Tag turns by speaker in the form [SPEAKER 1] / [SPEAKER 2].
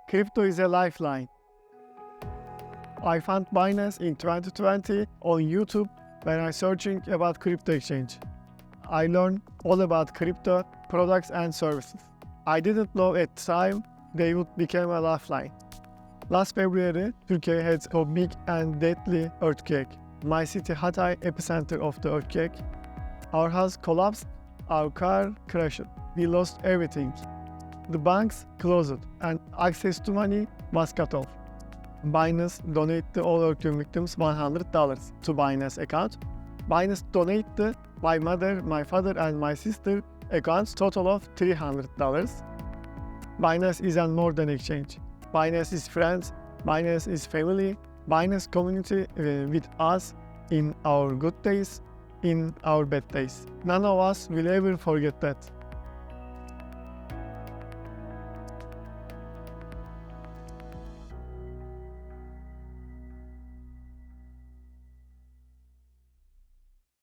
[SPEAKER 1] Crypto is a lifeline. I found Binance in 2020 on YouTube when I searching about crypto exchange. I learned all about crypto products and services. I didn't know at the time they would become a lifeline. Last February, Turkey had a big and deadly earthquake. My city Hatay, epicenter of the earthquake. Our house collapsed, our car crashed. We lost everything. The banks closed and access to money was cut off. Binance donated all earthquake victims $100 to Binance account. Binance donated my mother, my father and my sister accounts total of $300. Binance is more than exchange. Binance is friends, Binance is family, Binance community with us in our good days, in our bad days. None of us will ever forget that.